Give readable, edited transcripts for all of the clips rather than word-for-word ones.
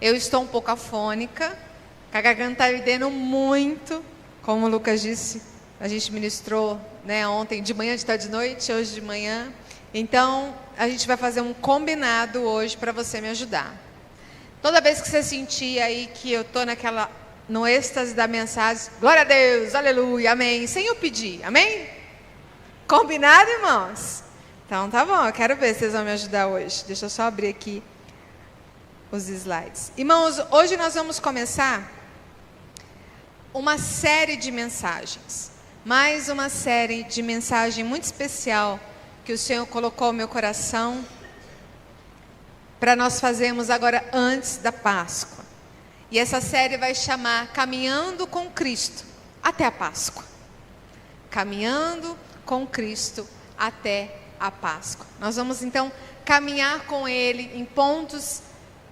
Eu estou um pouco afônica, a garganta está ardendo muito, como o Lucas disse, a gente ministrou, né, ontem de manhã, de tarde, de noite, hoje de manhã. Então, a gente vai fazer um combinado hoje para você me ajudar. Toda vez que você sentir aí que eu estou no êxtase da mensagem, glória a Deus, aleluia, amém, sem eu pedir, amém? Combinado, irmãos? Então tá bom, eu quero ver se vocês vão me ajudar hoje. Deixa eu só abrir aqui os slides. Irmãos, hoje nós vamos começar uma série de mensagens. Mais uma série de mensagem muito especial que o Senhor colocou no meu coração para nós fazermos agora antes da Páscoa. E essa série vai chamar Caminhando com Cristo até a Páscoa. Caminhando com Cristo até a Páscoa. Nós vamos então caminhar com Ele em pontos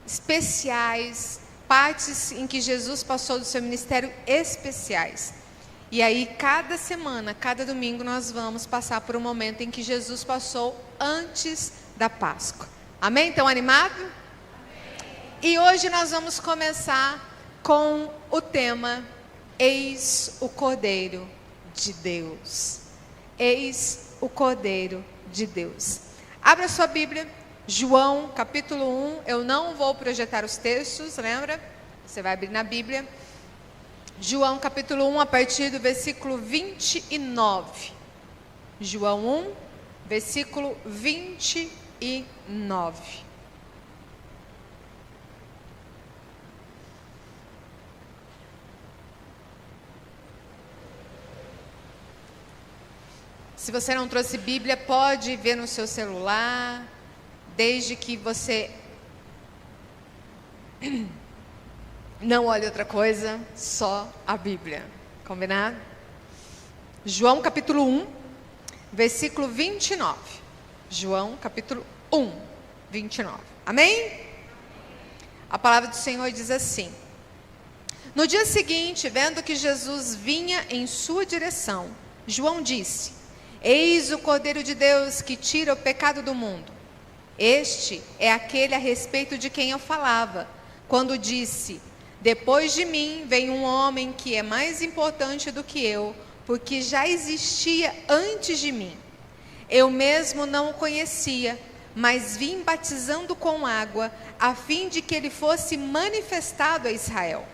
especiais, partes em que Jesus passou do seu ministério especiais. E aí cada semana, cada domingo nós vamos passar por um momento em que Jesus passou antes da Páscoa. Amém? Estão animados? E hoje nós vamos começar com o tema Eis o Cordeiro de Deus. Eis o Cordeiro de Deus. Abra sua Bíblia, João capítulo 1. Eu não vou projetar os textos, lembra? Você vai abrir na Bíblia. João capítulo 1, a partir do versículo 29. João 1, versículo 29. Se você não trouxe Bíblia, pode ver no seu celular, desde que você não olhe outra coisa, só a Bíblia. Combinado? João capítulo 1, versículo 29. João capítulo 1, 29. Amém? A palavra do Senhor diz assim: No dia seguinte, vendo que Jesus vinha em sua direção, João disse: Eis o Cordeiro de Deus que tira o pecado do mundo. Este é aquele a respeito de quem eu falava, quando disse: Depois de mim vem um homem que é mais importante do que eu, porque já existia antes de mim. Eu mesmo não o conhecia, mas vim batizando com água, a fim de que ele fosse manifestado a Israel.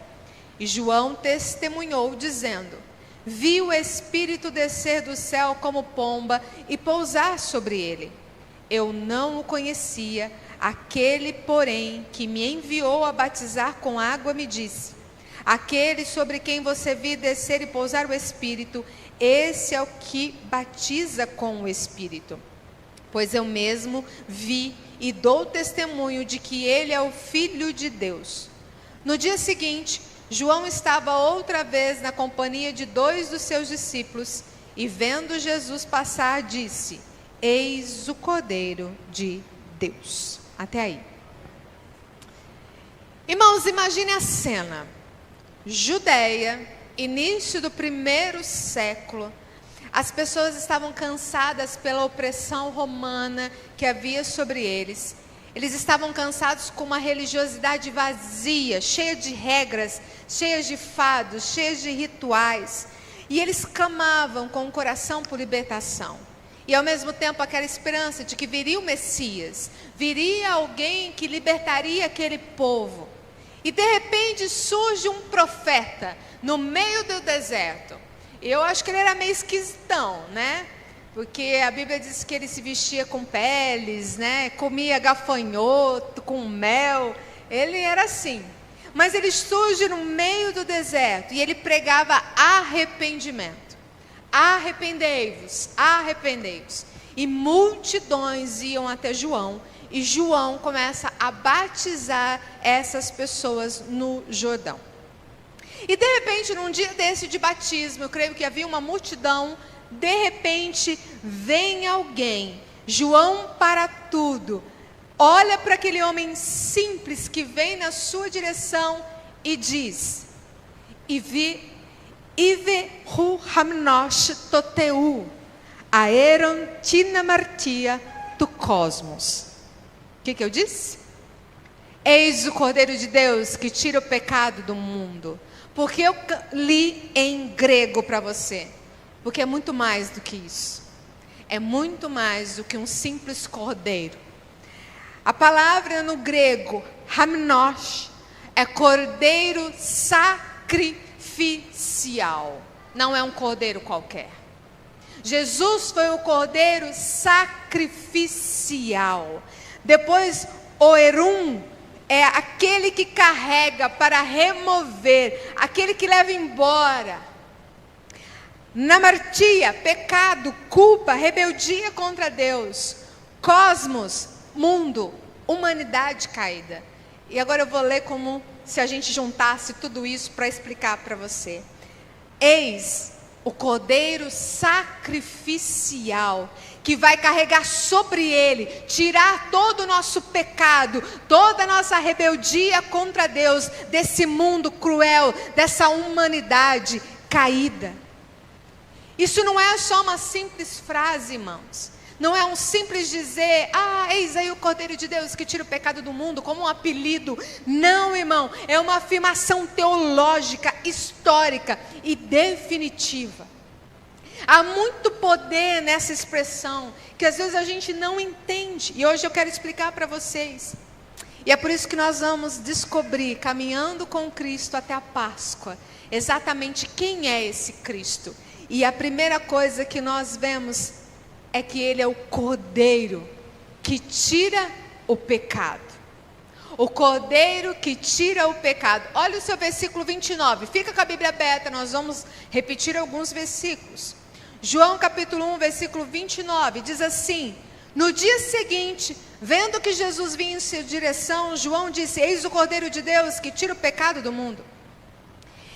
E João testemunhou, dizendo: Vi o Espírito descer do céu como pomba e pousar sobre ele. Eu não o conhecia, aquele, porém, que me enviou a batizar com água me disse: Aquele sobre quem você viu descer e pousar o Espírito, esse é o que batiza com o Espírito. Pois eu mesmo vi e dou testemunho de que ele é o Filho de Deus. No dia seguinte, João estava outra vez na companhia de 2 dos seus discípulos e, vendo Jesus passar, disse: Eis o Cordeiro de Deus. Até aí. Irmãos, imagine a cena. Judeia, início do 1º século. As pessoas estavam cansadas pela opressão romana que havia sobre eles. Eles estavam cansados com uma religiosidade vazia, cheia de regras, cheia de fados, cheia de rituais. E eles clamavam com o coração por libertação. E ao mesmo tempo aquela esperança de que viria o Messias, viria alguém que libertaria aquele povo. E de repente surge um profeta no meio do deserto. Eu acho que ele era meio esquisitão, né? Porque a Bíblia diz que ele se vestia com peles, né? Comia gafanhoto com mel. Ele era assim. Mas ele surge no meio do deserto e ele pregava arrependimento. Arrependei-vos, arrependei-vos. E multidões iam até João. E João começa a batizar essas pessoas no Jordão. E de repente, num dia desse de batismo, eu creio que havia uma multidão. De repente, vem alguém, João para tudo, olha para aquele homem simples que vem na sua direção e diz: Ive hu hamnosh toteu, aeron tina martia tu cosmos. O que eu disse? Eis o Cordeiro de Deus que tira o pecado do mundo. Porque eu li em grego para você. Porque é muito mais do que isso. É muito mais do que um simples cordeiro. A palavra no grego, hamnosh, é cordeiro sacrificial. Não é um cordeiro qualquer. Jesus foi o cordeiro sacrificial. Depois, o Erum é aquele que carrega para remover, aquele que leva embora. Namartia, pecado, culpa, rebeldia contra Deus. Cosmos, mundo, humanidade caída. E agora eu vou ler como se a gente juntasse tudo isso para explicar para você. Eis o cordeiro sacrificial, que vai carregar sobre ele, tirar todo o nosso pecado, toda a nossa rebeldia contra Deus, desse mundo cruel, dessa humanidade caída. Isso não é só uma simples frase, irmãos. Não é um simples dizer, eis aí o Cordeiro de Deus que tira o pecado do mundo, como um apelido. Não, irmão, é uma afirmação teológica, histórica e definitiva. Há muito poder nessa expressão, que às vezes a gente não entende. E hoje eu quero explicar para vocês. E é por isso que nós vamos descobrir, caminhando com Cristo até a Páscoa, exatamente quem é esse Cristo. E a primeira coisa que nós vemos é que ele é o Cordeiro que tira o pecado. O Cordeiro que tira o pecado. Olha o seu versículo 29. Fica com a Bíblia aberta, nós vamos repetir alguns versículos. João capítulo 1, versículo 29, diz assim: no dia seguinte, vendo que Jesus vinha em sua direção, João disse: eis o Cordeiro de Deus que tira o pecado do mundo.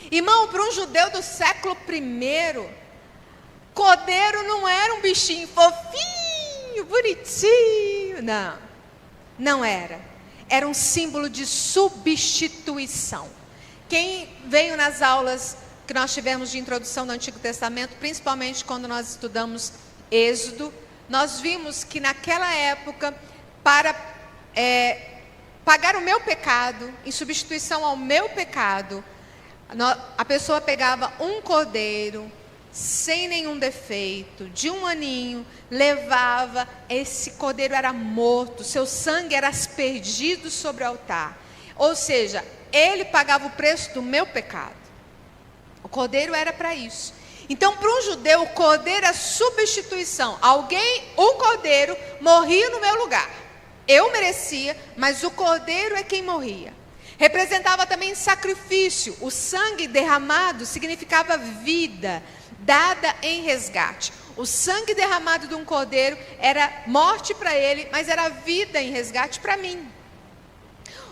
Irmão, para um judeu do século I, cordeiro não era um bichinho fofinho, bonitinho. Não era. Era um símbolo de substituição. Quem veio nas aulas que nós tivemos de introdução do Antigo Testamento, principalmente quando nós estudamos Êxodo, nós vimos que naquela época, para pagar o meu pecado, em substituição ao meu pecado, a pessoa pegava um cordeiro, sem nenhum defeito, de 1 aninho, levava, esse cordeiro era morto, seu sangue era aspergido sobre o altar. Ou seja, ele pagava o preço do meu pecado. O cordeiro era para isso. Então, para um judeu, o cordeiro é substituição. O cordeiro morria no meu lugar. Eu merecia, mas o cordeiro é quem morria. Representava também sacrifício. O sangue derramado significava vida dada em resgate. O sangue derramado de um cordeiro era morte para ele, mas era vida em resgate para mim.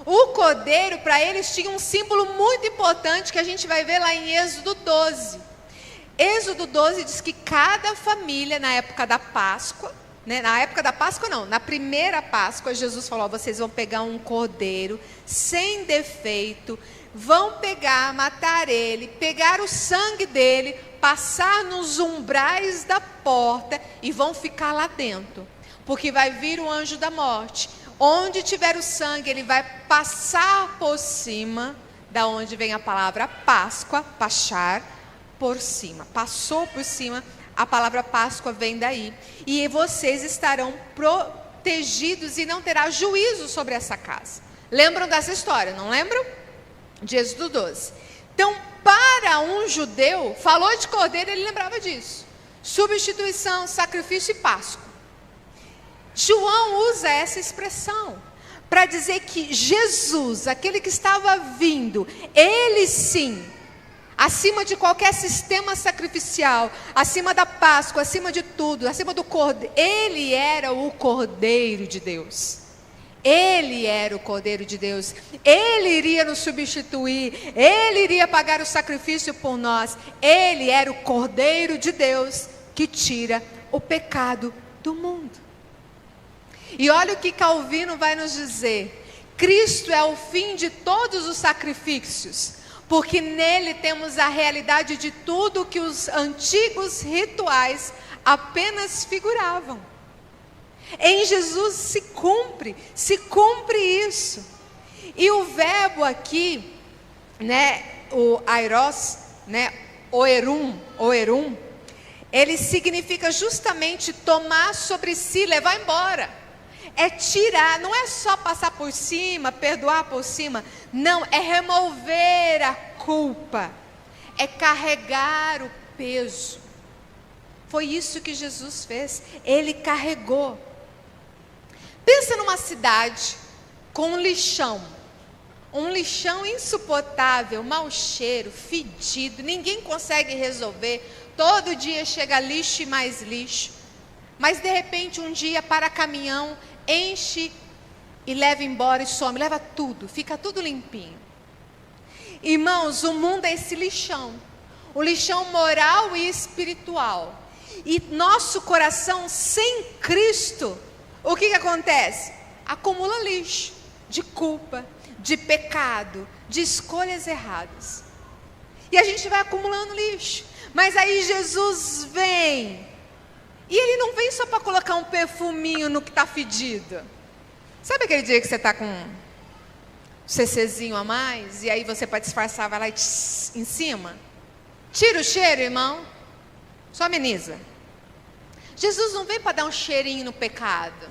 O cordeiro, para eles, tinha um símbolo muito importante que a gente vai ver lá em Êxodo 12. Êxodo 12 diz que cada família, na época da Páscoa, na primeira Páscoa, Jesus falou: vocês vão pegar um cordeiro sem defeito, vão matar ele, pegar o sangue dele, passar nos umbrais da porta e vão ficar lá dentro, porque vai vir o anjo da morte. Onde tiver o sangue, ele vai passar por cima, da onde vem a palavra Páscoa, pachar, por cima. Passou por cima, a palavra Páscoa vem daí. E vocês estarão protegidos e não terá juízo sobre essa casa. Lembram dessa história, não lembram? De Êxodo 12. Então, para um judeu, falou de cordeiro, ele lembrava disso. Substituição, sacrifício e Páscoa. João usa essa expressão para dizer que Jesus, aquele que estava vindo, ele sim, acima de qualquer sistema sacrificial, acima da Páscoa, acima de tudo, acima do cordeiro, ele era o Cordeiro de Deus. Ele era o Cordeiro de Deus. Ele iria nos substituir. Ele iria pagar o sacrifício por nós. Ele era o Cordeiro de Deus que tira o pecado do mundo. E olha o que Calvino vai nos dizer: Cristo é o fim de todos os sacrifícios, porque nele temos a realidade de tudo que os antigos rituais apenas figuravam. Em Jesus se cumpre isso. E o verbo aqui, né, o airos, né, oerum, ele significa justamente tomar sobre si, levar embora. É tirar, não é só passar por cima, perdoar por cima. Não, é remover a culpa. É carregar o peso. Foi isso que Jesus fez. Ele carregou. Pensa numa cidade com um lixão insuportável, mau cheiro, fedido, ninguém consegue resolver, todo dia chega lixo e mais lixo, mas de repente um dia para caminhão, enche e leva embora e some, leva tudo, fica tudo limpinho. Irmãos, o mundo é esse lixão, o lixão moral e espiritual, e nosso coração sem Cristo, o que acontece? Acumula lixo, de culpa, de pecado, de escolhas erradas. E a gente vai acumulando lixo. Mas aí Jesus vem. E Ele não vem só para colocar um perfuminho no que está fedido. Sabe aquele dia que você está com um CCzinho a mais? E aí você, para disfarçar, vai lá e em cima? Tira o cheiro, irmão. Só ameniza. Jesus não vem para dar um cheirinho no pecado.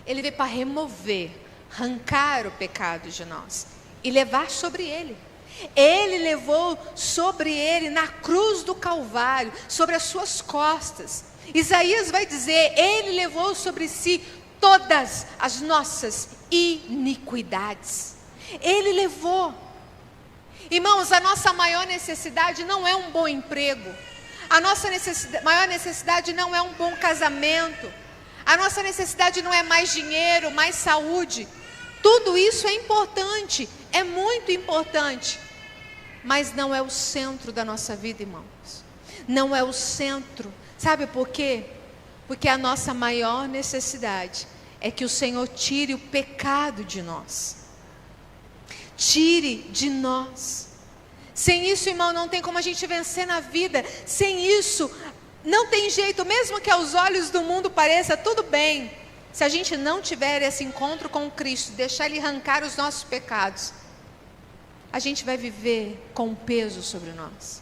Ele veio para remover, arrancar o pecado de nós e levar sobre Ele. Ele levou sobre Ele na cruz do Calvário, sobre as suas costas. Isaías vai dizer, Ele levou sobre si todas as nossas iniquidades. Ele levou. Irmãos, a nossa maior necessidade não é um bom emprego. A nossa maior necessidade não é um bom casamento. A nossa necessidade não é mais dinheiro, mais saúde. Tudo isso é importante, é muito importante. Mas não é o centro da nossa vida, irmãos. Não é o centro. Sabe por quê? Porque a nossa maior necessidade é que o Senhor tire o pecado de nós. Tire de nós. Sem isso, irmão, não tem como a gente vencer na vida. Sem isso, não tem jeito, mesmo que aos olhos do mundo pareça tudo bem. Se a gente não tiver esse encontro com Cristo, deixar Ele arrancar os nossos pecados, a gente vai viver com um peso sobre nós.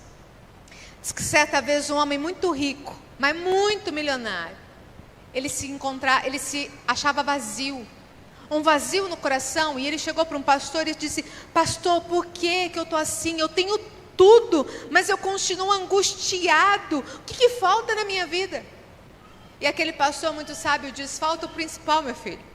Diz que certa vez um homem muito rico, mas muito milionário, ele se achava vazio, um vazio no coração, e ele chegou para um pastor e disse, pastor, por que eu estou assim? Eu tenho tudo, mas eu continuo angustiado, o que falta na minha vida? E aquele pastor muito sábio diz, falta o principal, meu filho.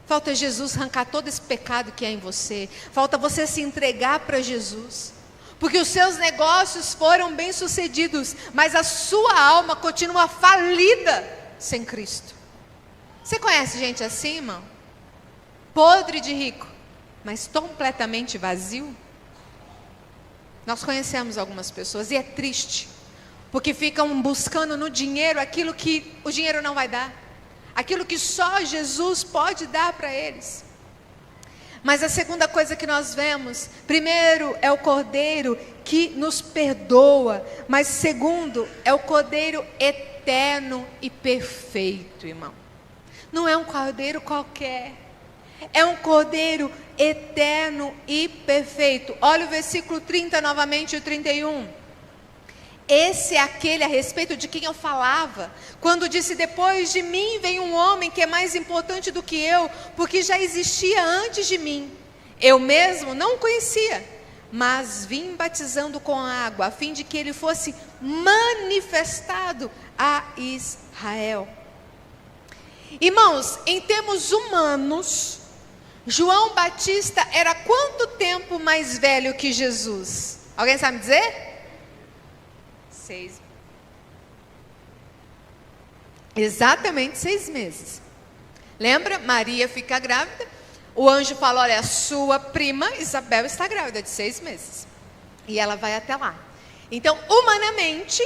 Falta Jesus arrancar todo esse pecado que há em você. Falta você se entregar para Jesus. Porque os seus negócios foram bem-sucedidos, mas a sua alma continua falida sem Cristo. Você conhece gente assim, irmão? Podre de rico, mas completamente vazio? Nós conhecemos algumas pessoas e é triste. Porque ficam buscando no dinheiro aquilo que o dinheiro não vai dar. Aquilo que só Jesus pode dar para eles. Mas a segunda coisa que nós vemos, primeiro é o Cordeiro que nos perdoa. Mas segundo é o Cordeiro eterno e perfeito, irmão. Não é um Cordeiro qualquer. É um Cordeiro eterno e perfeito. Olha o versículo 30 novamente, o 31. Esse é aquele a respeito de quem eu falava, quando disse, depois de mim vem um homem que é mais importante do que eu, porque já existia antes de mim. Eu mesmo não o conhecia, mas vim batizando com água, a fim de que ele fosse manifestado a Israel. Irmãos, em termos humanos, João Batista era quanto tempo mais velho que Jesus? Alguém sabe dizer? 6. Exatamente 6 meses. Lembra? Maria fica grávida. O anjo fala, olha, a sua prima Isabel está grávida de 6 meses. E ela vai até lá. Então, humanamente,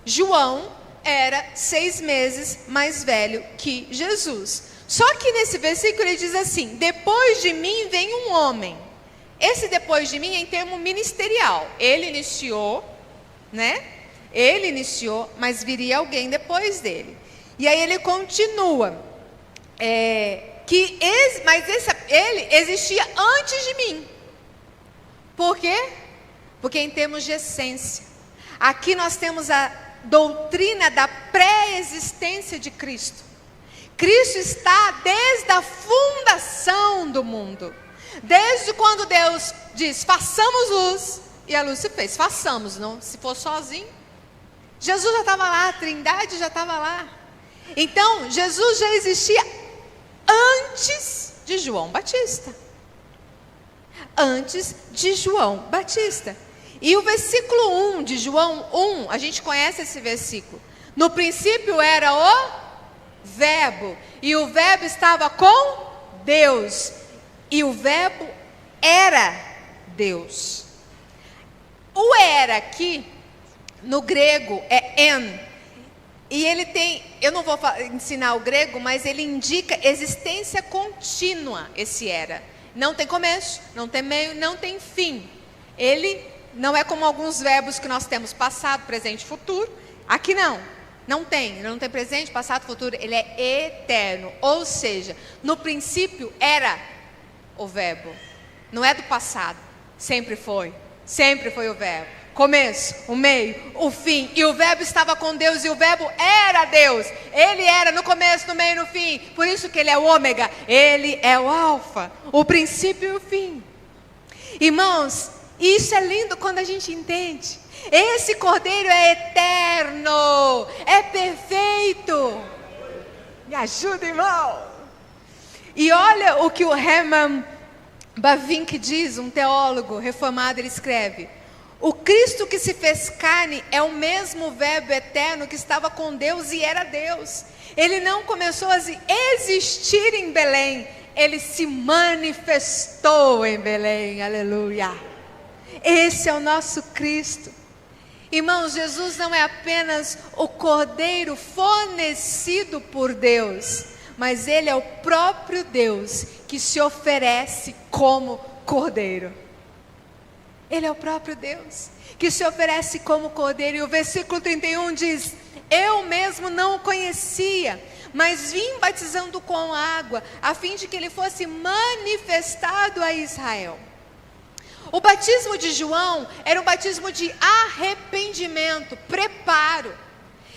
João era 6 meses mais velho que Jesus. Só que nesse versículo ele diz assim, depois de mim vem um homem. Esse depois de mim é em termo ministerial. Ele iniciou, né? Ele iniciou, mas viria alguém depois dele. E aí ele continua. ele existia antes de mim. Por quê? Porque em termos de essência, aqui nós temos a doutrina da pré-existência de Cristo. Cristo está desde a fundação do mundo. Desde quando Deus diz, façamos luz, e a luz se fez. Façamos, não? Se for sozinho. Jesus já estava lá, a Trindade já estava lá. Então, Jesus já existia antes de João Batista. Antes de João Batista. E o versículo 1 de João 1, a gente conhece esse versículo. No princípio era o Verbo, e o Verbo estava com Deus, e o Verbo era Deus. O era aqui, no grego, é en. E ele tem, eu não vou ensinar o grego, mas ele indica existência contínua, esse era. Não tem começo, não tem meio, não tem fim. Ele não é como alguns verbos que nós temos, passado, presente e futuro. Aqui não tem presente, passado, futuro. Ele é eterno, ou seja, no princípio era o verbo. Não é do passado, sempre foi o verbo. Começo, o meio, o fim. E o verbo estava com Deus e o verbo era Deus. Ele era no começo, no meio e no fim. Por isso que ele é o ômega, ele é o alfa, o princípio e o fim. Irmãos, isso é lindo quando a gente entende. Esse cordeiro é eterno, é perfeito. Me ajuda, irmão. E olha o que o Herman Bavinck diz, um teólogo reformado, ele escreve: o Cristo que se fez carne é o mesmo verbo eterno que estava com Deus e era Deus. Ele não começou a existir em Belém, ele se manifestou em Belém, aleluia. Esse é o nosso Cristo. Irmãos, Jesus não é apenas o cordeiro fornecido por Deus, mas ele é o próprio Deus que se oferece como cordeiro. Ele é o próprio Deus que se oferece como cordeiro. E o versículo 31 diz: eu mesmo não o conhecia, mas vim batizando com água, a fim de que ele fosse manifestado a Israel. O batismo de João era um batismo de arrependimento, preparo.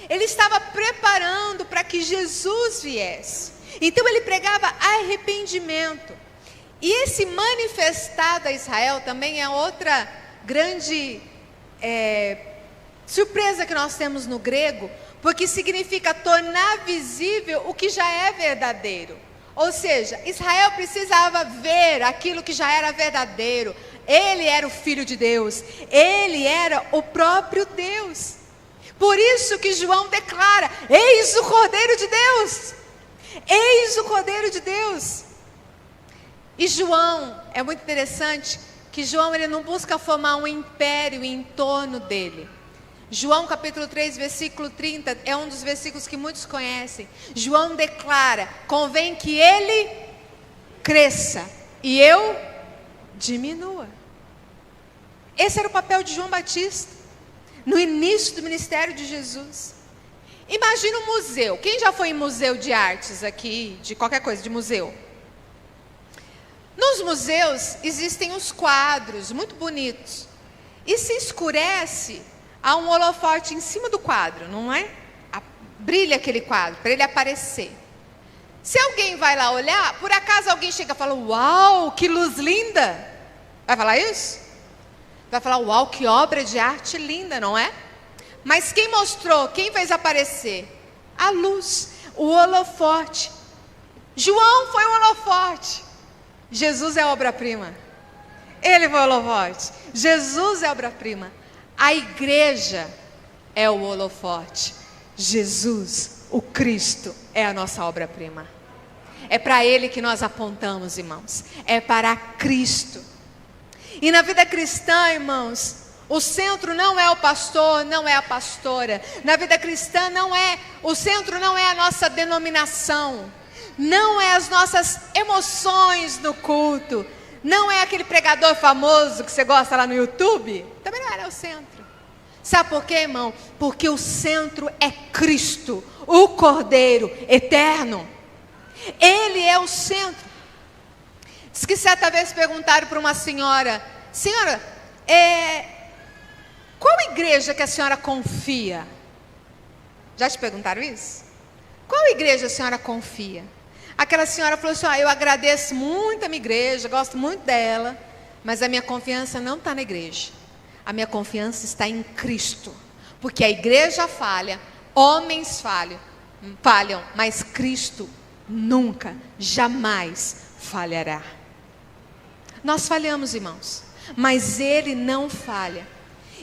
Ele estava preparando para que Jesus viesse. Então ele pregava arrependimento. E esse manifestado a Israel também é outra grande surpresa que nós temos no grego, porque significa tornar visível o que já é verdadeiro. Ou seja, Israel precisava ver aquilo que já era verdadeiro. Ele era o Filho de Deus, ele era o próprio Deus. Por isso que João declara: eis o Cordeiro de Deus, eis o Cordeiro de Deus. E João, é muito interessante que João ele não busca formar um império em torno dele. João capítulo 3, versículo 30, é um dos versículos que muitos conhecem. João declara: convém que ele cresça e eu diminua. Esse era o papel de João Batista, no início do ministério de Jesus. Imagina um museu. Quem já foi em museu de artes aqui, de qualquer coisa, de museu? Nos museus existem os quadros muito bonitos. E se escurece, há um holofote em cima do quadro, não é? Brilha aquele quadro, para ele aparecer. Se alguém vai lá olhar, por acaso alguém chega e fala: uau, que luz linda. Vai falar isso? Vai falar: uau, que obra de arte linda, não é? Mas quem mostrou, quem fez aparecer? A luz, o holofote. João foi o holofote. Jesus é a obra-prima. Ele foi o holofote. Jesus é a obra-prima. A igreja é o holofote. Jesus, o Cristo, é a nossa obra-prima. É para Ele que nós apontamos, irmãos. É para Cristo. E na vida cristã, irmãos, o centro não é o pastor, não é a pastora. Na vida cristã o centro não é a nossa denominação. Não é as nossas emoções no culto. Não é aquele pregador famoso que você gosta lá no YouTube. Também não é o centro. Sabe por quê, irmão? Porque o centro é Cristo, o Cordeiro eterno. Ele é o centro. Diz que certa vez perguntaram para uma senhora: senhora, qual igreja que a senhora confia? Já te perguntaram isso? Qual igreja a senhora confia? Aquela senhora falou assim: eu agradeço muito a minha igreja, gosto muito dela, mas a minha confiança não está na igreja. A minha confiança está em Cristo. Porque a igreja falha, homens falham, mas Cristo nunca, jamais falhará. Nós falhamos, irmãos, mas Ele não falha.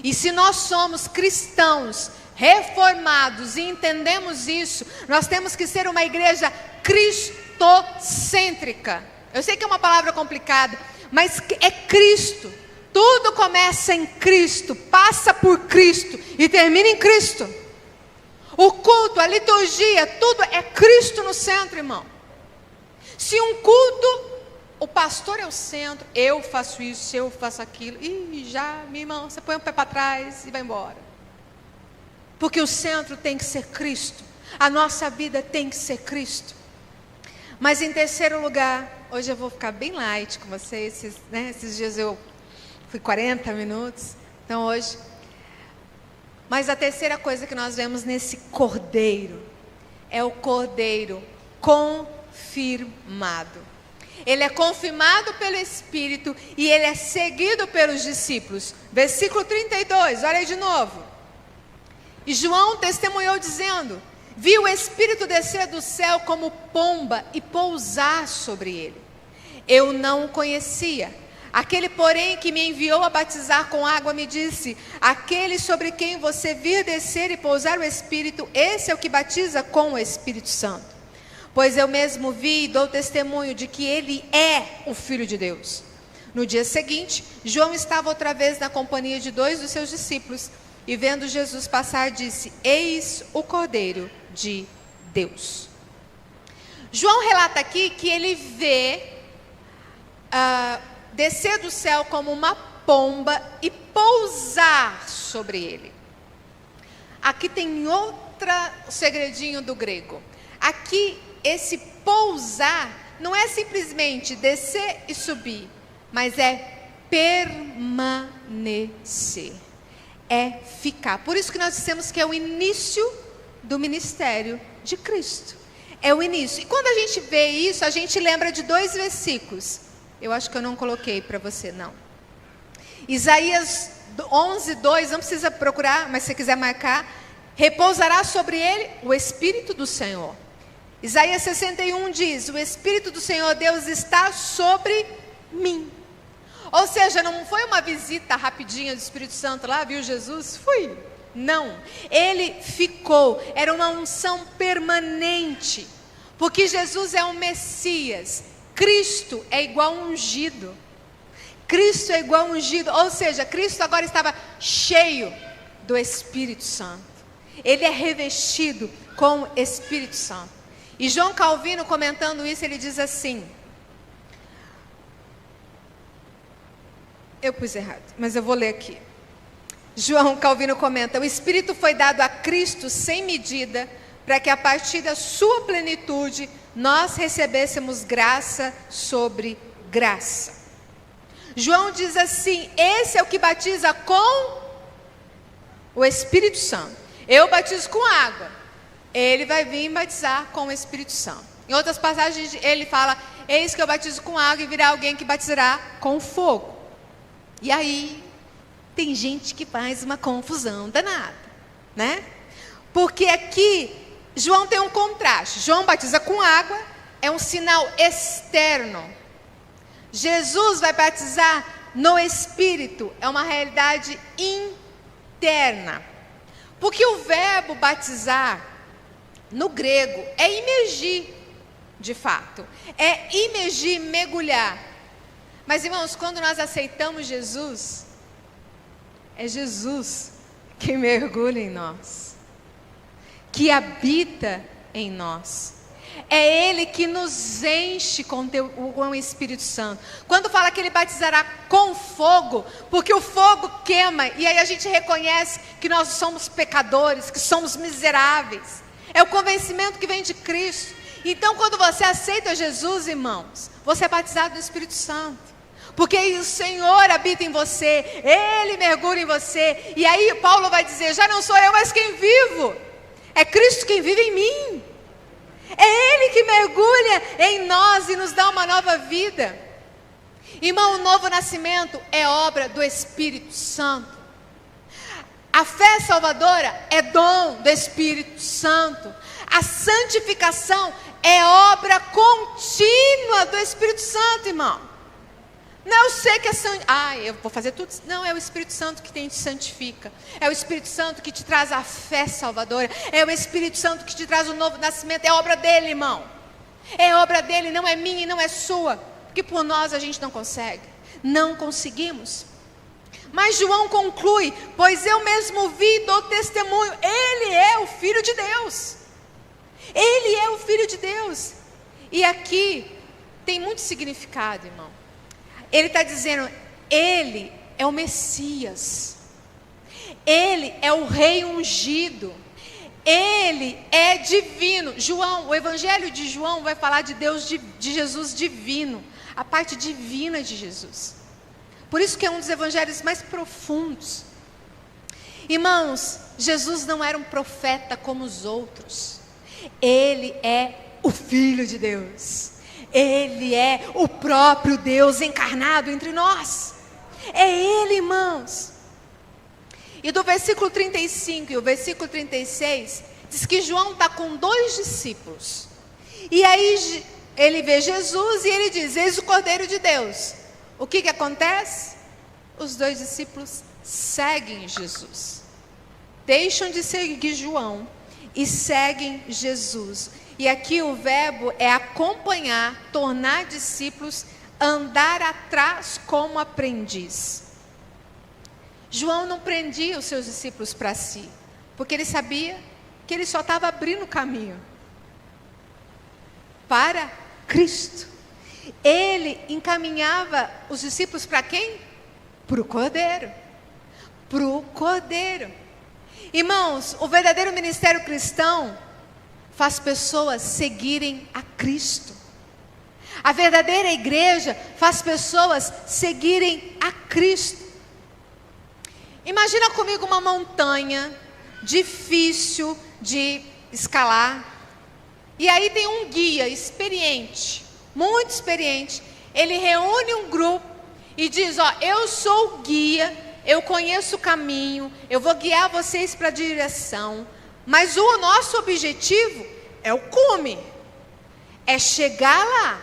E se nós somos cristãos reformados e entendemos isso, nós temos que ser uma igreja cristocêntrica. Eu sei que é uma palavra complicada, mas é Cristo. Tudo começa em Cristo, passa por Cristo e termina em Cristo. O culto, a liturgia, tudo é Cristo no centro, irmão. Se um culto, o pastor é o centro, eu faço isso, eu faço aquilo, meu irmão, você põe o pé para trás e vai embora. Porque o centro tem que ser Cristo, a nossa vida tem que ser Cristo. Mas em terceiro lugar, hoje eu vou ficar bem light com vocês, esses dias eu fui 40 minutos, então hoje. Mas a terceira coisa que nós vemos nesse cordeiro, é o cordeiro confirmado. Ele é confirmado pelo Espírito e ele é seguido pelos discípulos. Versículo 32, olha aí de novo. E João testemunhou dizendo: vi o Espírito descer do céu como pomba e pousar sobre ele. Eu não o conhecia. Aquele, porém, que me enviou a batizar com água me disse: aquele sobre quem você vir descer e pousar o Espírito, esse é o que batiza com o Espírito Santo. Pois eu mesmo vi e dou testemunho de que ele é o Filho de Deus. No dia seguinte, João estava outra vez na companhia de 2 dos seus discípulos, e vendo Jesus passar, disse: eis o Cordeiro de Deus. João relata aqui que ele vê descer do céu como uma pomba e pousar sobre ele. Aqui tem outro segredinho do grego. Aqui, esse pousar não é simplesmente descer e subir, mas é permanecer, é ficar. Por isso que nós dissemos que é o início do ministério de Cristo. É o início. E quando a gente vê isso, a gente lembra de 2 versículos. Eu acho que eu não coloquei para você, não. Isaías 11:2, não precisa procurar, mas se você quiser marcar. Repousará sobre ele o Espírito do Senhor. Isaías 61 diz: o Espírito do Senhor Deus está sobre mim. Ou seja, não foi uma visita rapidinha do Espírito Santo lá, viu Jesus? Fui. Não, ele ficou, era uma unção permanente. Porque Jesus é o Messias. Cristo é igual ungido. Cristo é igual ungido. Ou seja, Cristo agora estava cheio do Espírito Santo. Ele é revestido com o Espírito Santo. E João Calvino, comentando isso, ele diz assim. Eu pus errado, mas eu vou ler aqui. João Calvino comenta: o Espírito foi dado a Cristo sem medida, para que a partir da sua plenitude nós recebêssemos graça sobre graça. João diz assim: esse é o que batiza com o Espírito Santo. Eu batizo com água, ele vai vir batizar com o Espírito Santo. Em outras passagens ele fala: eis que eu batizo com água e virá alguém que batizará com fogo. E aí tem gente que faz uma confusão danada, né? Porque aqui João tem um contraste. João batiza com água, é um sinal externo. Jesus vai batizar no Espírito, é uma realidade interna. Porque o verbo batizar, no grego, é imergir, de fato. É imergir, mergulhar. Mas, irmãos, quando nós aceitamos Jesus, é Jesus que mergulha em nós, que habita em nós. É Ele que nos enche com o Espírito Santo. Quando fala que Ele batizará com fogo, porque o fogo queima, e aí a gente reconhece que nós somos pecadores, que somos miseráveis. É o convencimento que vem de Cristo. Então, quando você aceita Jesus, irmãos, você é batizado no Espírito Santo. Porque o Senhor habita em você, Ele mergulha em você. E aí Paulo vai dizer, já não sou eu, mas quem vivo. É Cristo quem vive em mim. É Ele que mergulha em nós e nos dá uma nova vida. Irmão, o novo nascimento é obra do Espírito Santo. A fé salvadora é dom do Espírito Santo. A santificação é obra contínua do Espírito Santo, irmão. Não, eu sei que eu vou fazer tudo. Não, é o Espírito Santo que te santifica. É o Espírito Santo que te traz a fé salvadora. É o Espírito Santo que te traz o novo nascimento. É obra dele, irmão. É obra dele, não é minha e não é sua. Porque por nós a gente não consegue. Não conseguimos. Mas João conclui, pois eu mesmo vi e dou testemunho. Ele é o Filho de Deus. Ele é o Filho de Deus. E aqui tem muito significado, irmão. Ele está dizendo, Ele é o Messias. Ele é o Rei ungido. Ele é divino. O Evangelho de João vai falar de Deus, de Jesus divino. A parte divina de Jesus. Por isso que é um dos evangelhos mais profundos. Irmãos, Jesus não era um profeta como os outros. Ele é o Filho de Deus. Ele é o próprio Deus encarnado entre nós. É Ele, irmãos. E do versículo 35 e o versículo 36, diz que João está com 2 discípulos. E aí ele vê Jesus e ele diz, eis o Cordeiro de Deus. O que acontece? Os 2 discípulos seguem Jesus. Deixam de seguir João e seguem Jesus. E aqui o verbo é acompanhar, tornar discípulos, andar atrás como aprendiz. João não prendia os seus discípulos para si, porque ele sabia que ele só estava abrindo o caminho para Cristo. Ele encaminhava os discípulos para quem? Para o Cordeiro. Para o Cordeiro. Irmãos, o verdadeiro ministério cristão faz pessoas seguirem a Cristo. A verdadeira igreja faz pessoas seguirem a Cristo. Imagina comigo uma montanha difícil de escalar. E aí tem um guia experiente, muito experiente. Ele reúne um grupo e diz, eu sou o guia, eu conheço o caminho, eu vou guiar vocês para a direção. Mas o nosso objetivo é o cume, é chegar lá.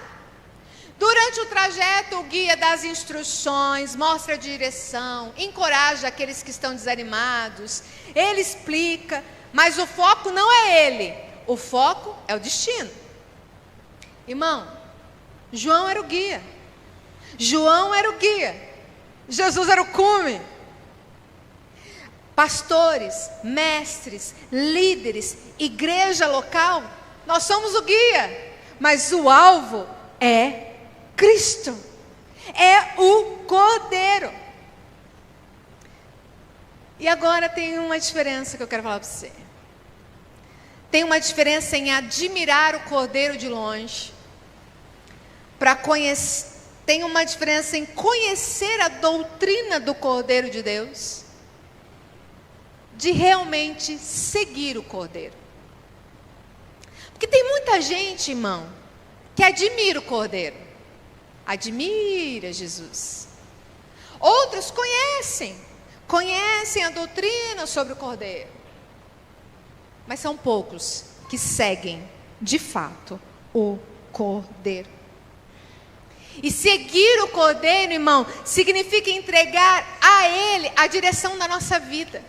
Durante o trajeto, o guia dá as instruções, mostra a direção, encoraja aqueles que estão desanimados, ele explica, mas o foco não é ele, o foco é o destino. Irmão, João era o guia, Jesus era o cume. Pastores, mestres, líderes, igreja local, nós somos o guia, mas o alvo é Cristo, é o Cordeiro. E agora tem uma diferença que eu quero falar para você. Tem uma diferença em admirar o Cordeiro de longe, tem uma diferença em conhecer a doutrina do Cordeiro de Deus, de realmente seguir o Cordeiro. Porque tem muita gente, irmão, que admira o Cordeiro, admira Jesus. Outros conhecem a doutrina sobre o Cordeiro, mas são poucos que seguem de fato o Cordeiro. E seguir o Cordeiro, irmão, significa entregar a Ele a direção da nossa vida.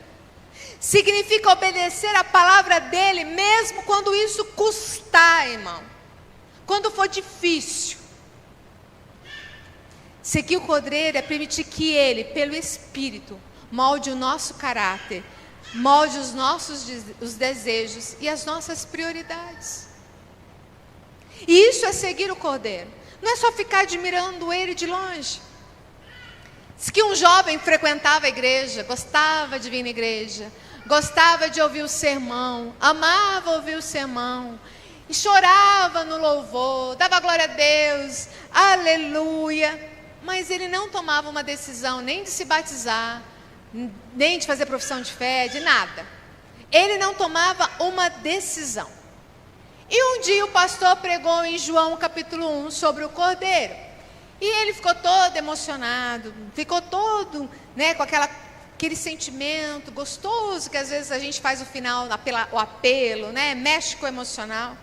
Significa obedecer a palavra dele, mesmo quando isso custar, irmão. Quando for difícil. Seguir o Cordeiro é permitir que ele, pelo Espírito, molde o nosso caráter, molde os desejos e as nossas prioridades. E isso é seguir o Cordeiro. Não é só ficar admirando ele de longe. Diz que um jovem frequentava a igreja, gostava de vir na igreja, gostava de ouvir o sermão, amava ouvir o sermão. e chorava no louvor, dava glória a Deus, aleluia, mas ele não tomava uma decisão nem de se batizar, nem de fazer profissão de fé, de nada. Ele não tomava uma decisão. E um dia o pastor pregou em João capítulo 1 sobre o cordeiro. E ele ficou todo emocionado, ficou todo, com aquele sentimento gostoso que às vezes a gente faz o final, o apelo, mexe com o emocional.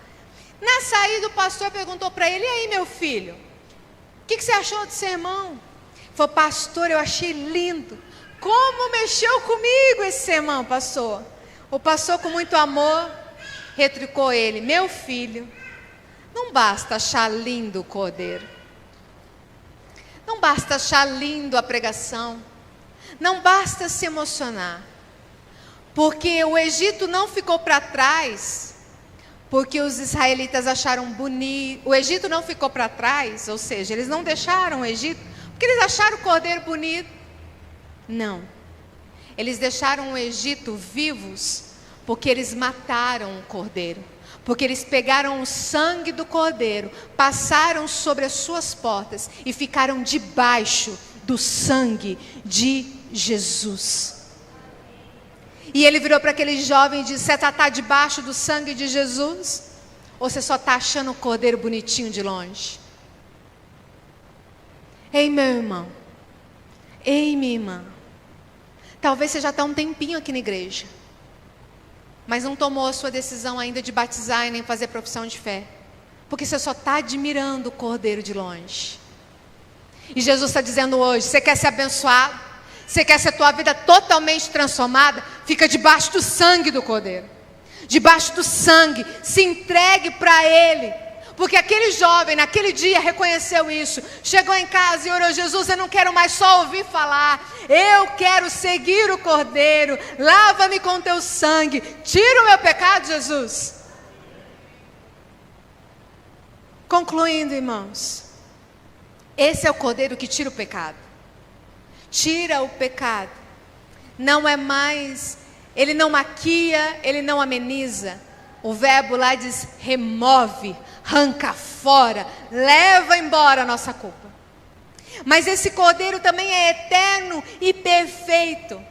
Na saída o pastor perguntou para ele: e aí, meu filho, o que você achou do sermão? Ele falou: pastor, eu achei lindo. Como mexeu comigo esse sermão, pastor? O pastor, com muito amor, retrucou ele: meu filho, não basta achar lindo o cordeiro, não basta achar lindo a pregação, não basta se emocionar, porque o Egito não ficou para trás porque os israelitas acharam bonito. O Egito não ficou para trás, ou seja, eles não deixaram o Egito porque eles acharam o cordeiro bonito. Não, eles deixaram o Egito vivos porque eles mataram o cordeiro, porque eles pegaram o sangue do cordeiro, passaram sobre as suas portas e ficaram debaixo do sangue de Jesus. E ele virou para aquele jovem e disse: você está debaixo do sangue de Jesus? Ou você só está achando o cordeiro bonitinho de longe? Ei, meu irmão, ei, minha irmã, talvez você já está um tempinho aqui na igreja, mas não tomou a sua decisão ainda de batizar e nem fazer profissão de fé, porque você só está admirando o cordeiro de longe. E Jesus está dizendo hoje: você quer ser abençoado? Você quer ser a tua vida totalmente transformada? Fica debaixo do sangue do cordeiro, debaixo do sangue, se entregue para ele. Porque aquele jovem naquele dia reconheceu isso, chegou em casa e orou: Jesus, eu não quero mais só ouvir falar, eu quero seguir o cordeiro, lava-me com teu sangue, tira o meu pecado, Jesus. Concluindo, irmãos, esse é o cordeiro que tira o pecado. Tira o pecado. Não é mais, ele não maquia, ele não ameniza. O verbo lá diz: remove, arranca fora, leva embora a nossa culpa. Mas esse cordeiro também é eterno e perfeito.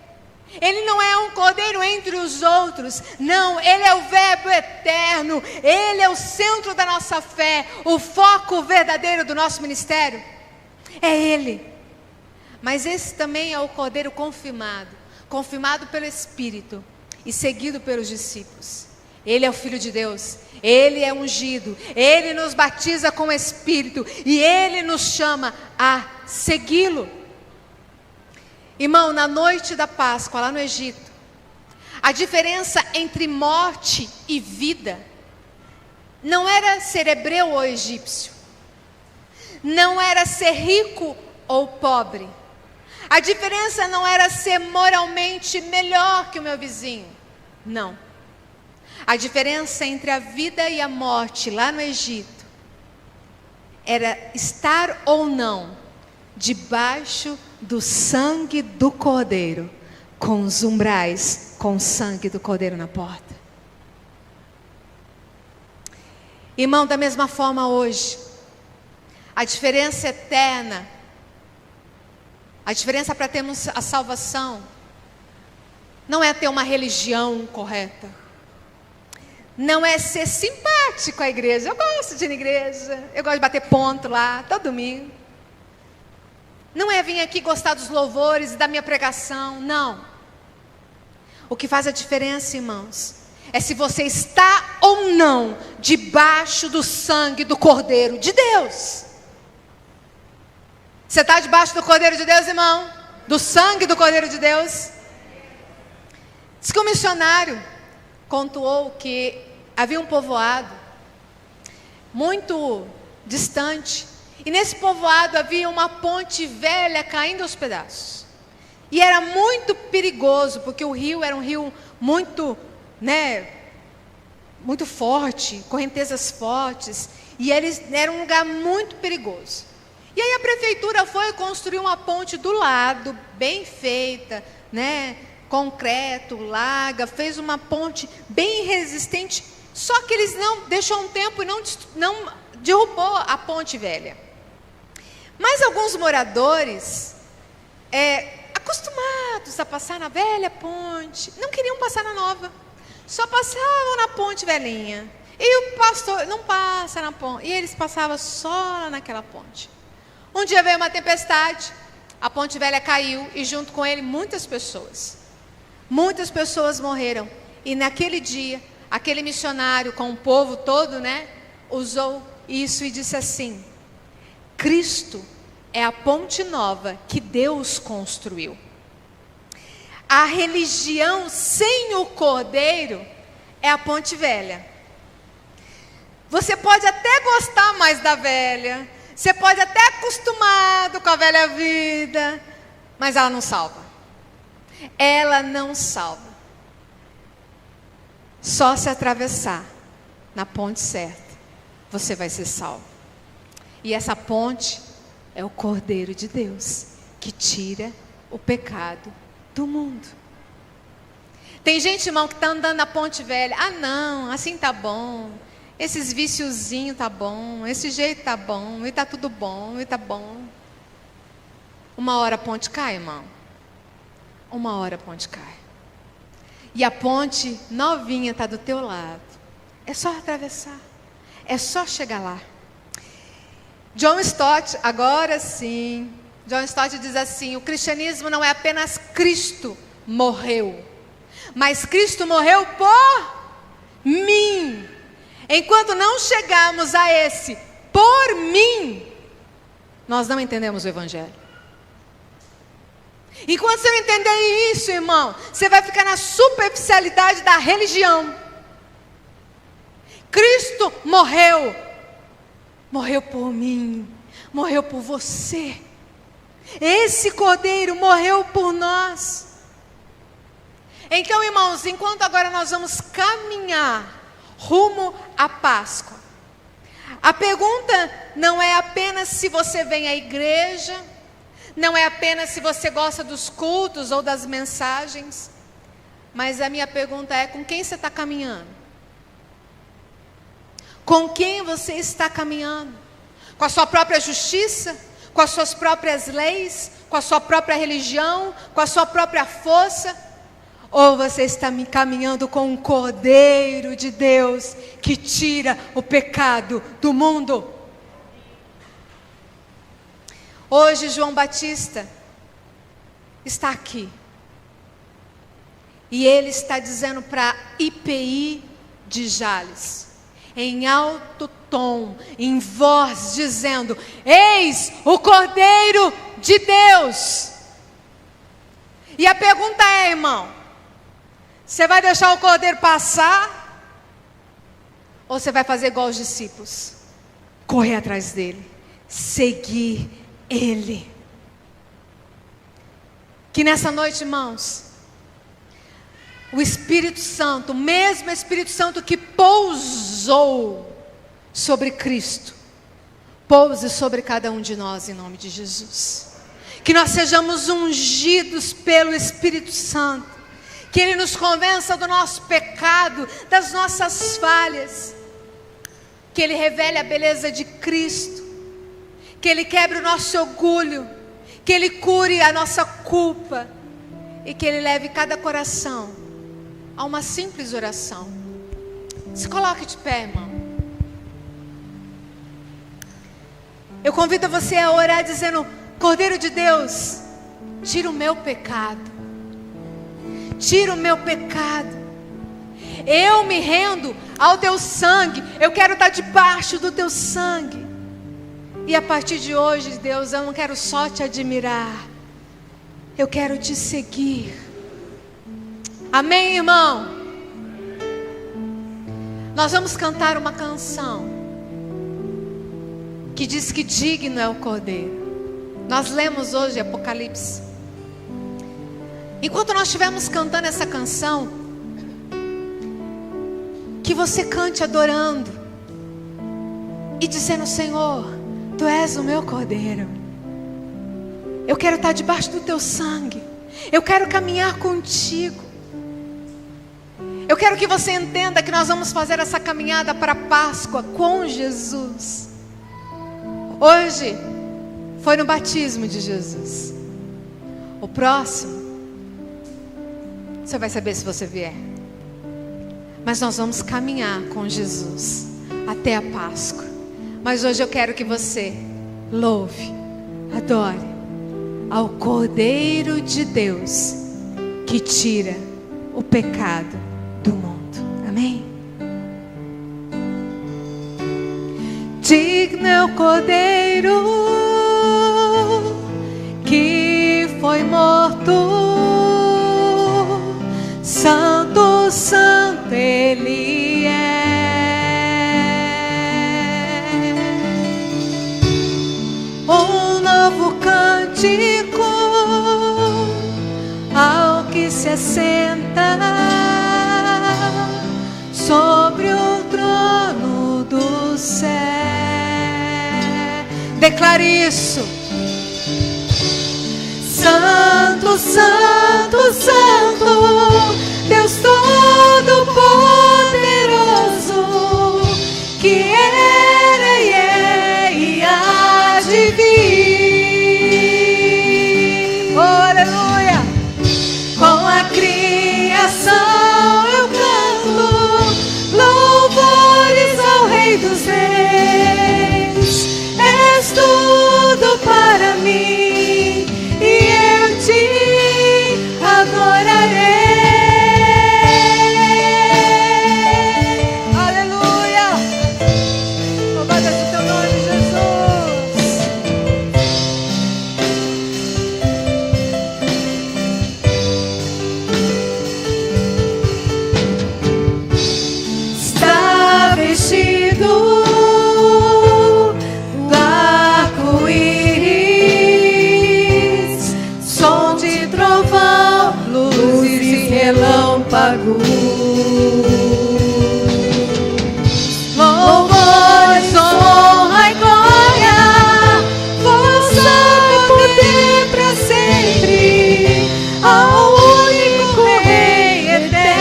Ele não é um cordeiro entre os outros, não, ele é o verbo eterno, ele é o centro da nossa fé, o foco verdadeiro do nosso ministério, é ele. Mas esse também é o cordeiro confirmado pelo Espírito e seguido pelos discípulos. Ele é o Filho de Deus, ele é ungido, ele nos batiza com o Espírito e ele nos chama a segui-lo. Irmão, na noite da Páscoa, lá no Egito, a diferença entre morte e vida não era ser hebreu ou egípcio, não era ser rico ou pobre, a diferença não era ser moralmente melhor que o meu vizinho, não. A diferença entre a vida e a morte lá no Egito era estar ou não debaixo do sangue do cordeiro, com os umbrais, com o sangue do cordeiro na porta. Irmão, da mesma forma hoje, a diferença eterna, a diferença para termos a salvação, não é ter uma religião correta, não é ser simpático à igreja. Eu gosto de ir na igreja, eu gosto de bater ponto lá, todo domingo. Não é vir aqui gostar dos louvores e da minha pregação, não. O que faz a diferença, irmãos, é se você está ou não debaixo do sangue do Cordeiro de Deus. Você está debaixo do Cordeiro de Deus, irmão? Do sangue do Cordeiro de Deus? Diz que um missionário contou que havia um povoado muito distante, e nesse povoado havia uma ponte velha caindo aos pedaços, e era muito perigoso, porque o rio era um rio muito, muito forte, correntezas fortes, e era um lugar muito perigoso. E aí a prefeitura foi construir uma ponte do lado, bem feita, concreto, larga, fez uma ponte bem resistente Só que eles não deixou um tempo e não derrubou a ponte velha. Mas alguns moradores, acostumados a passar na velha ponte, não queriam passar na nova. Só passavam na ponte velhinha. E o pastor não passa na ponte. E eles passavam só naquela ponte. Um dia veio uma tempestade, a ponte velha caiu e junto com ele muitas pessoas. Muitas pessoas morreram. E naquele dia, aquele missionário com o povo todo, usou isso e disse assim: Cristo é a ponte nova que Deus construiu. A religião sem o Cordeiro é a ponte velha. Você pode até gostar mais da velha, você pode até acostumado com a velha vida, mas ela não salva. Ela não salva. Só se atravessar na ponte certa, você vai ser salvo. E essa ponte é o Cordeiro de Deus, que tira o pecado do mundo. Tem gente, irmão, que está andando na ponte velha. Ah, não, assim tá bom. Esses viciozinhos tá bom. Esse jeito tá bom. E tá tudo bom. E tá bom. Uma hora a ponte cai, irmão. Uma hora a ponte cai. E a ponte novinha está do teu lado. É só atravessar. É só chegar lá. John Stott, agora sim. John Stott diz assim: o cristianismo não é apenas Cristo morreu, mas Cristo morreu por mim. Enquanto não chegarmos a esse por mim, nós não entendemos o Evangelho. Enquanto você não entender isso, irmão, você vai ficar na superficialidade da religião. Cristo morreu. Morreu por mim. Morreu por você. Esse Cordeiro morreu por nós. Então, irmãos, enquanto agora nós vamos caminhar rumo à Páscoa, a pergunta não é apenas se você vem à igreja, não é apenas se você gosta dos cultos ou das mensagens, mas a minha pergunta é: com quem você está caminhando? Com quem você está caminhando? Com a sua própria justiça? Com as suas próprias leis? Com a sua própria religião? Com a sua própria força? Ou você está caminhando com o Cordeiro de Deus que tira o pecado do mundo? Hoje João Batista está aqui. E ele está dizendo para a IPI de Jales, em alto tom, em voz, dizendo: eis o Cordeiro de Deus. E a pergunta é, irmão, você vai deixar o Cordeiro passar? Ou você vai fazer igual os discípulos? Correr atrás dele, seguir ele. Que nessa noite, irmãos, o Espírito Santo, o mesmo Espírito Santo que pousou sobre Cristo, pouse sobre cada um de nós em nome de Jesus. Que nós sejamos ungidos pelo Espírito Santo, que Ele nos convença do nosso pecado, das nossas falhas, que Ele revele a beleza de Cristo, que Ele quebre o nosso orgulho, que Ele cure a nossa culpa e que Ele leve cada coração a uma simples oração. Se coloque de pé, irmão. Eu convido você a orar dizendo: Cordeiro de Deus, tira o meu pecado. Tira o meu pecado. Eu me rendo ao teu sangue. Eu quero estar debaixo do teu sangue. E a partir de hoje, Deus, eu não quero só te admirar, eu quero te seguir. Amém, irmão? Nós vamos cantar uma canção que diz que digno é o Cordeiro. Nós lemos hoje Apocalipse. Enquanto nós estivermos cantando essa canção, que você cante adorando e dizendo: Senhor, Tu és o meu Cordeiro. Eu quero estar debaixo do Teu sangue. Eu quero caminhar contigo. Eu quero que você entenda que nós vamos fazer essa caminhada para a Páscoa com Jesus. Hoje foi no batismo de Jesus. O próximo, você vai saber se você vier. Mas nós vamos caminhar com Jesus até a Páscoa. Mas hoje eu quero que você louve, adore ao Cordeiro de Deus que tira o pecado do mundo. Amém? Digno é o Cordeiro que foi morto, santo, santo Ele é. Um novo cântico ao que se assenta sobre o trono do céu. Declare isso. Santo, santo, santo, Deus Todo-Poderoso, que era e é e há de vir. Oh, aleluia! Com a criação eu canto louvores ao Rei dos Reis. És tudo para mim e eu te adorarei. Aleluia! Louvado seja o teu nome, Jesus. Está vestido do arco-íris, som de trovão, luzes e relâmpagos, louvores, honra e glória, força e poder para sempre, ao único Rei eternamente.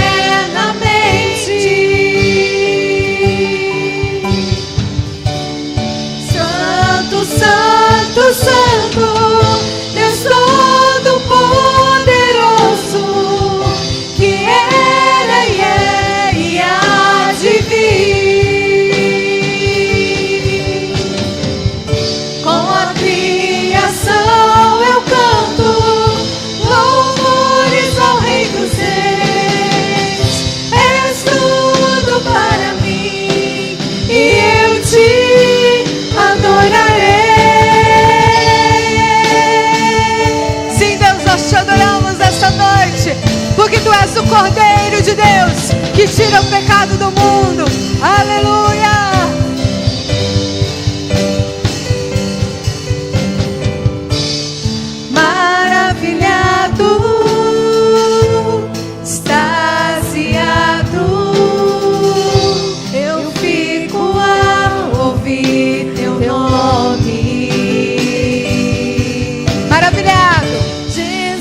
Santo, santo, santo, Deus Todo-Poderoso, que era e é e há de vir. Com a criação eu canto louvores ao Rei dos Reis. És tudo para mim e eu te adorarei. Sim, Deus, nós te adoramos esta noite, porque tu és o Cordeiro de Deus que tira o pecado do mundo. Aleluia! Maravilhado, extasiado, eu fico ao ouvir teu nome. Maravilhado,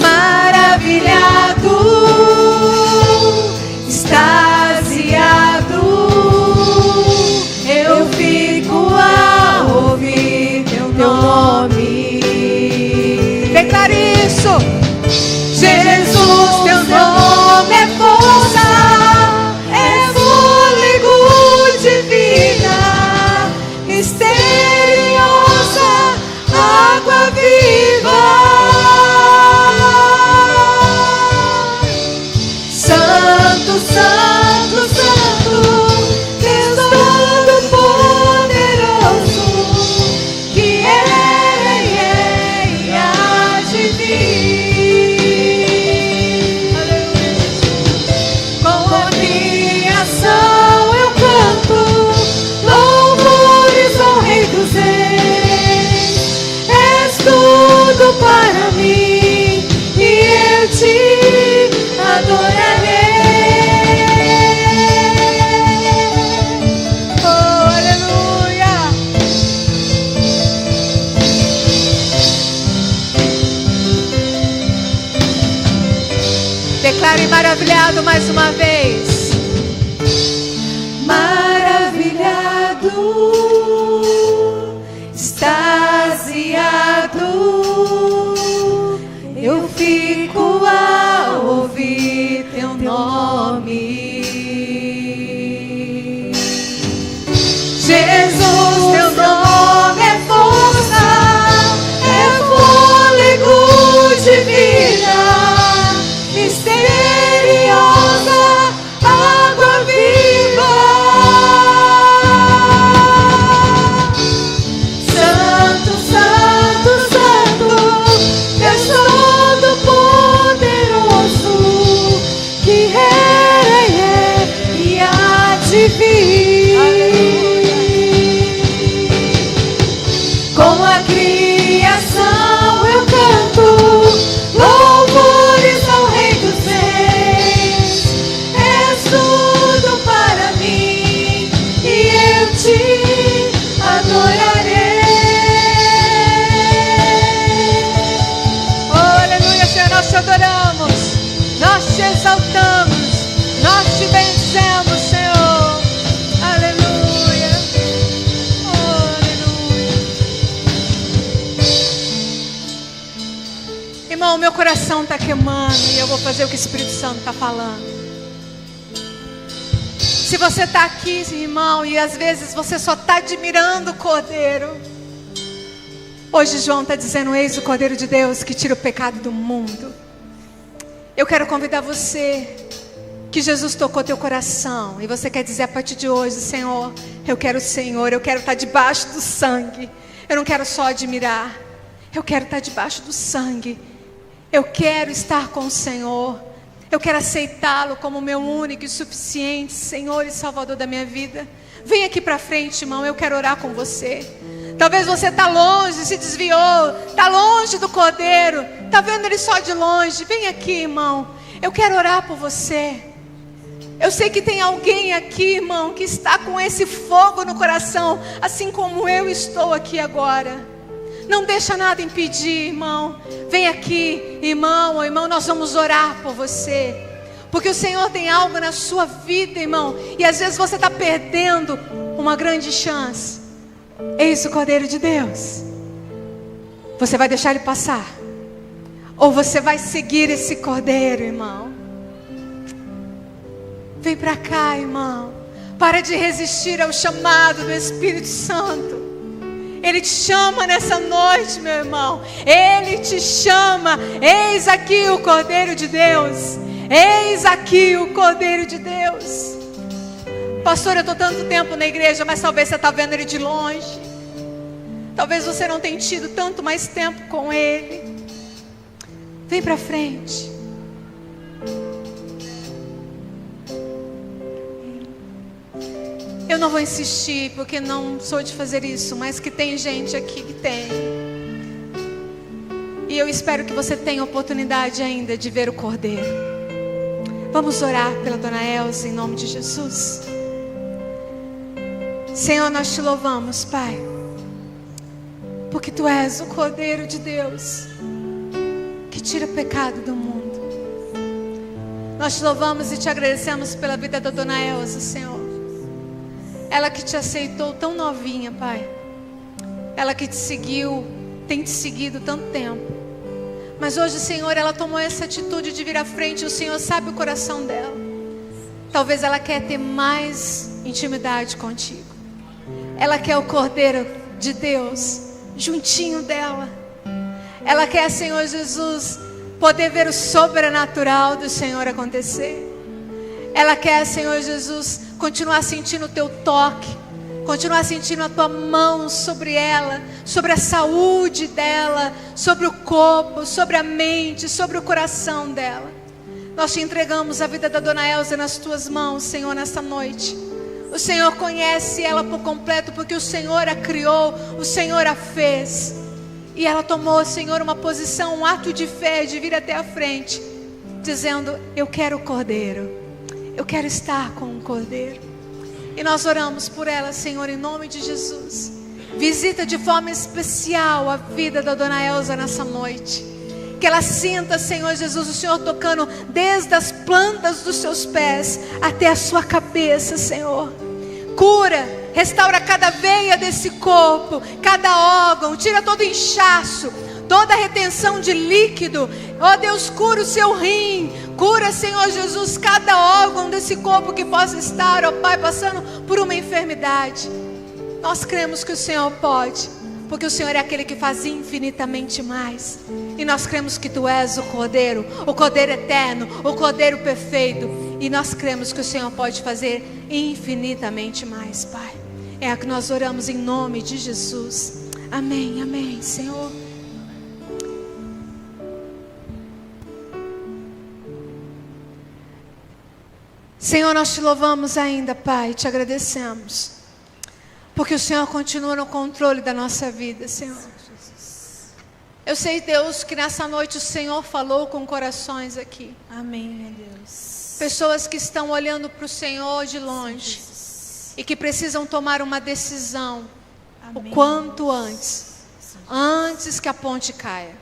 maravilhado, extasiado, eu fico ao ouvir teu nome. Declare isso. Jesus, teu nome é força, é fôlego de vida, misteriosa, água viva. Santo, santo, santo, Deus Todo-Poderoso, que era e é e há de vir. Com a criação eu canto louvores ao Rei dos Reis. És tudo para mim e eu te adorarei. Oh, aleluia! Declare maravilhado mais uma vez. exaltamos, nós te bendizemos, Senhor. Aleluia. Oh, aleluia. Irmão, meu coração está queimando e eu vou fazer o que o Espírito Santo está falando. Se você está aqui, irmão, e às vezes você só está admirando o Cordeiro, hoje João está dizendo: eis o Cordeiro de Deus que tira o pecado do mundo. Eu quero convidar você, que Jesus tocou teu coração, e você quer dizer a partir de hoje: Senhor, eu quero o Senhor, eu quero estar debaixo do sangue. Eu não quero só admirar, eu quero estar debaixo do sangue. Eu quero estar com o Senhor. Eu quero aceitá-lo como meu único e suficiente Senhor e Salvador da minha vida. Vem aqui para frente, irmão, eu quero orar com você. Talvez você está longe, se desviou, está longe do Cordeiro, está vendo ele só de longe. Vem aqui, irmão, eu quero orar por você. Eu sei que tem alguém aqui, irmão, que está com esse fogo no coração, assim como eu estou aqui agora. Não deixa nada impedir, irmão. Vem aqui, irmão ou irmão, nós vamos orar por você. Porque o Senhor tem algo na sua vida, irmão. E às vezes você está perdendo uma grande chance. Eis o Cordeiro de Deus. Você vai deixar ele passar? Ou você vai seguir esse Cordeiro, irmão? Vem para cá, irmão. Para de resistir ao chamado do Espírito Santo. Ele te chama nessa noite, meu irmão. Ele te chama. Eis aqui o Cordeiro de Deus. Eis aqui o Cordeiro de Deus. Pastor, eu estou tanto tempo na igreja, mas talvez você está vendo ele de longe. Talvez você não tenha tido tanto mais tempo com ele. Vem para frente. Eu não vou insistir, porque não sou de fazer isso, mas que tem gente aqui que tem. E eu espero que você tenha oportunidade ainda de ver o Cordeiro. Vamos orar pela Dona Elza em nome de Jesus. Senhor, nós te louvamos, Pai, porque Tu és o Cordeiro de Deus que tira o pecado do mundo. Nós te louvamos e te agradecemos pela vida da Dona Elza, Senhor. Ela que te aceitou tão novinha, Pai. Ela que te seguiu, tem te seguido tanto tempo. Mas hoje, Senhor, ela tomou essa atitude de vir à frente. O Senhor sabe o coração dela. Talvez ela quer ter mais intimidade contigo. Ela quer o Cordeiro de Deus juntinho dela. Ela quer, Senhor Jesus, poder ver o sobrenatural do Senhor acontecer. Ela quer, Senhor Jesus, continuar sentindo o Teu toque, continuar sentindo a Tua mão sobre ela, sobre a saúde dela, sobre o corpo, sobre a mente, sobre o coração dela. Nós te entregamos a vida da Dona Elza nas Tuas mãos, Senhor, nesta noite. O Senhor conhece ela por completo, porque o Senhor a criou, o Senhor a fez. E ela tomou, Senhor, uma posição, um ato de fé, de vir até a frente, dizendo: eu quero o Cordeiro. Eu quero estar com o Cordeiro. E nós oramos por ela, Senhor, em nome de Jesus. Visita de forma especial a vida da Dona Elza nessa noite. Que ela sinta, Senhor Jesus, o Senhor tocando desde as plantas dos seus pés até a sua cabeça, Senhor. Cura, restaura cada veia desse corpo, cada órgão, tira todo inchaço, toda retenção de líquido. Ó Deus, cura o seu rim. Cura, Senhor Jesus, cada órgão desse corpo que possa estar, ó Pai, passando por uma enfermidade. Nós cremos que o Senhor pode, porque o Senhor é aquele que faz infinitamente mais. E nós cremos que Tu és o Cordeiro eterno, o Cordeiro perfeito. E nós cremos que o Senhor pode fazer infinitamente mais, Pai. É a que nós oramos em nome de Jesus. Amém, amém, Senhor. Senhor, nós te louvamos ainda, Pai, te agradecemos, porque o Senhor continua no controle da nossa vida, Senhor. Eu sei, Deus, que nessa noite o Senhor falou com corações aqui. Amém, meu Deus. Pessoas que estão olhando para o Senhor de longe e que precisam tomar uma decisão. Amém. O quanto antes que a ponte caia.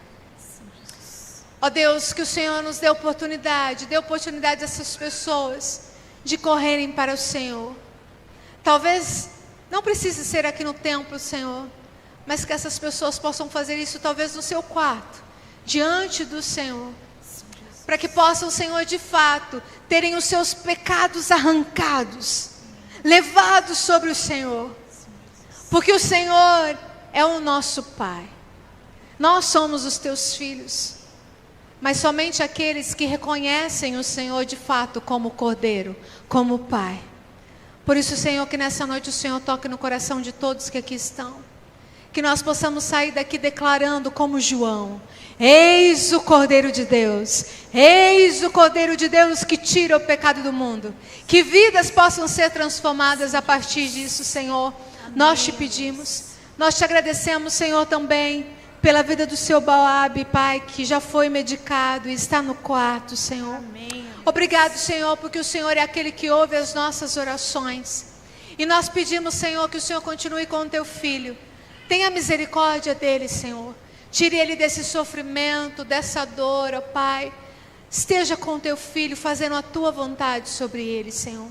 Ó Deus, que o Senhor nos dê oportunidade a essas pessoas de correrem para o Senhor. Talvez não precise ser aqui no templo, Senhor, mas que essas pessoas possam fazer isso talvez no seu quarto, diante do Senhor, para que possam, Senhor, de fato, terem os seus pecados arrancados, levados sobre o Senhor, porque o Senhor é o nosso Pai. Nós somos os teus filhos, mas somente aqueles que reconhecem o Senhor de fato como Cordeiro, como Pai. Por isso, Senhor, que nessa noite o Senhor toque no coração de todos que aqui estão, que nós possamos sair daqui declarando como João: eis o Cordeiro de Deus, eis o Cordeiro de Deus que tira o pecado do mundo. Que vidas possam ser transformadas a partir disso, Senhor. Amém. Nós te pedimos, nós te agradecemos, Senhor, também pela vida do seu Baabe, Pai, que já foi medicado e está no quarto, Senhor. Amém. Obrigado, Senhor, porque o Senhor é aquele que ouve as nossas orações. E nós pedimos, Senhor, que o Senhor continue com o teu filho. Tenha misericórdia dele, Senhor. Tire ele desse sofrimento, dessa dor, ó Pai. Esteja com o teu filho, fazendo a tua vontade sobre ele, Senhor.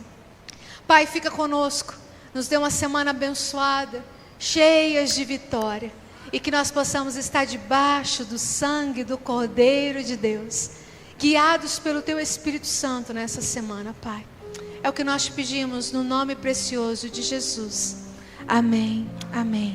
Pai, fica conosco. Nos dê uma semana abençoada, cheias de vitória. E que nós possamos estar debaixo do sangue do Cordeiro de Deus, guiados pelo teu Espírito Santo nessa semana, Pai. É o que nós te pedimos no nome precioso de Jesus. Amém. Amém.